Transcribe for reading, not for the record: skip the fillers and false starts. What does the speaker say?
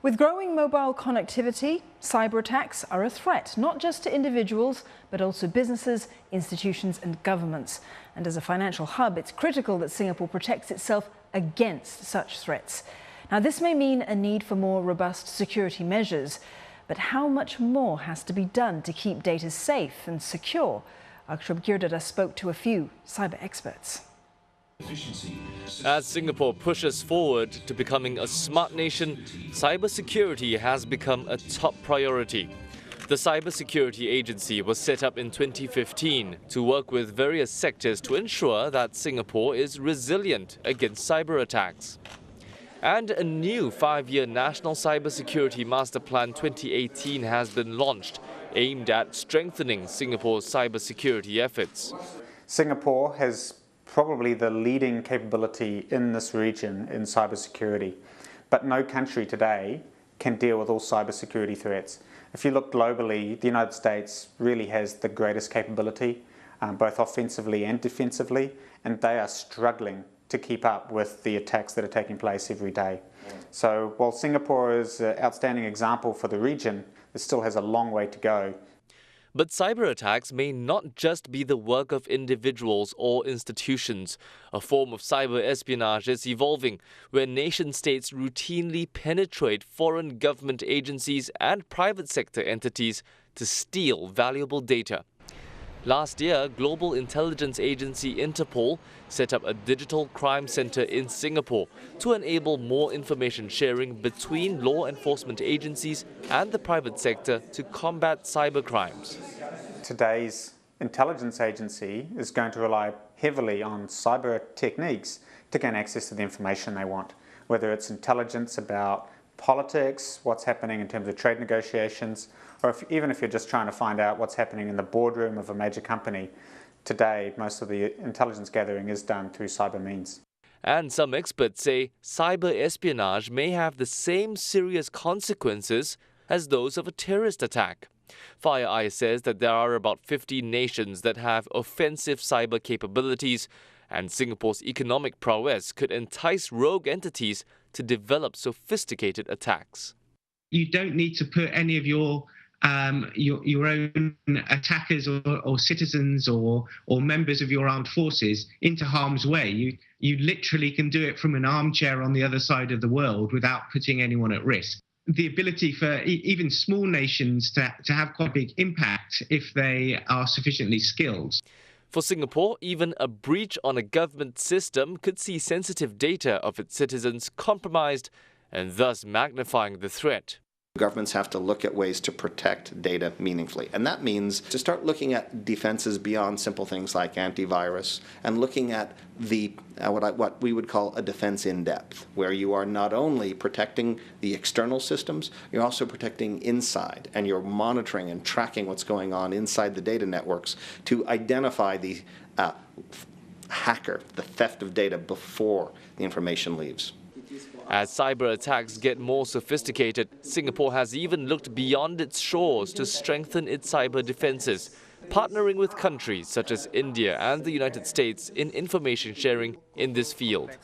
With growing mobile connectivity, cyber attacks are a threat, not just to individuals, but also businesses, institutions and governments. And as a financial hub, it's critical that Singapore protects itself against such threats. Now, this may mean a need for more robust security measures, but how much more has to be done to keep data safe and secure? Akshab Girdada spoke to a few cyber experts. As Singapore pushes forward to becoming a smart nation, cybersecurity has become a top priority. The Cyber Security Agency was set up in 2015 to work with various sectors to ensure that Singapore is resilient against cyber attacks. And a new 5-year National Cybersecurity Master Plan 2018 has been launched, aimed at strengthening Singapore's cybersecurity efforts. Singapore has probably the leading capability in this region in cybersecurity, but no country today can deal with all cybersecurity threats. If you look globally, the United States really has the greatest capability, both offensively and defensively, and they are struggling to keep up with the attacks that are taking place every day. So while Singapore is an outstanding example for the region, it still has a long way to go. But cyber attacks may not just be the work of individuals or institutions. A form of cyber espionage is evolving, where nation-states routinely penetrate foreign government agencies and private sector entities to steal valuable data. Last year, global intelligence agency Interpol set up a digital crime center in Singapore to enable more information sharing between law enforcement agencies and the private sector to combat cyber crimes. Today's intelligence agency is going to rely heavily on cyber techniques to gain access to the information they want, whether it's intelligence about politics, what's happening in terms of trade negotiations, or even if you're just trying to find out what's happening in the boardroom of a major company. Today, most of the intelligence gathering is done through cyber means. And some experts say cyber espionage may have the same serious consequences as those of a terrorist attack. FireEye says that there are about 50 nations that have offensive cyber capabilities, and Singapore's economic prowess could entice rogue entities to develop sophisticated attacks. You don't need to put any of your own attackers or citizens or members of your armed forces into harm's way. You literally can do it from an armchair on the other side of the world without putting anyone at risk. The ability for even small nations to have quite a big impact if they are sufficiently skilled. For Singapore, even a breach on a government system could see sensitive data of its citizens compromised and thus magnifying the threat. Governments have to look at ways to protect data meaningfully. And that means to start looking at defenses beyond simple things like antivirus and looking at what we would call a defense in depth, where you are not only protecting the external systems, you're also protecting inside, and you're monitoring and tracking what's going on inside the data networks to identify the hacker, the theft of data before the information leaves. As cyber attacks get more sophisticated, Singapore has even looked beyond its shores to strengthen its cyber defenses, partnering with countries such as India and the United States in information sharing in this field.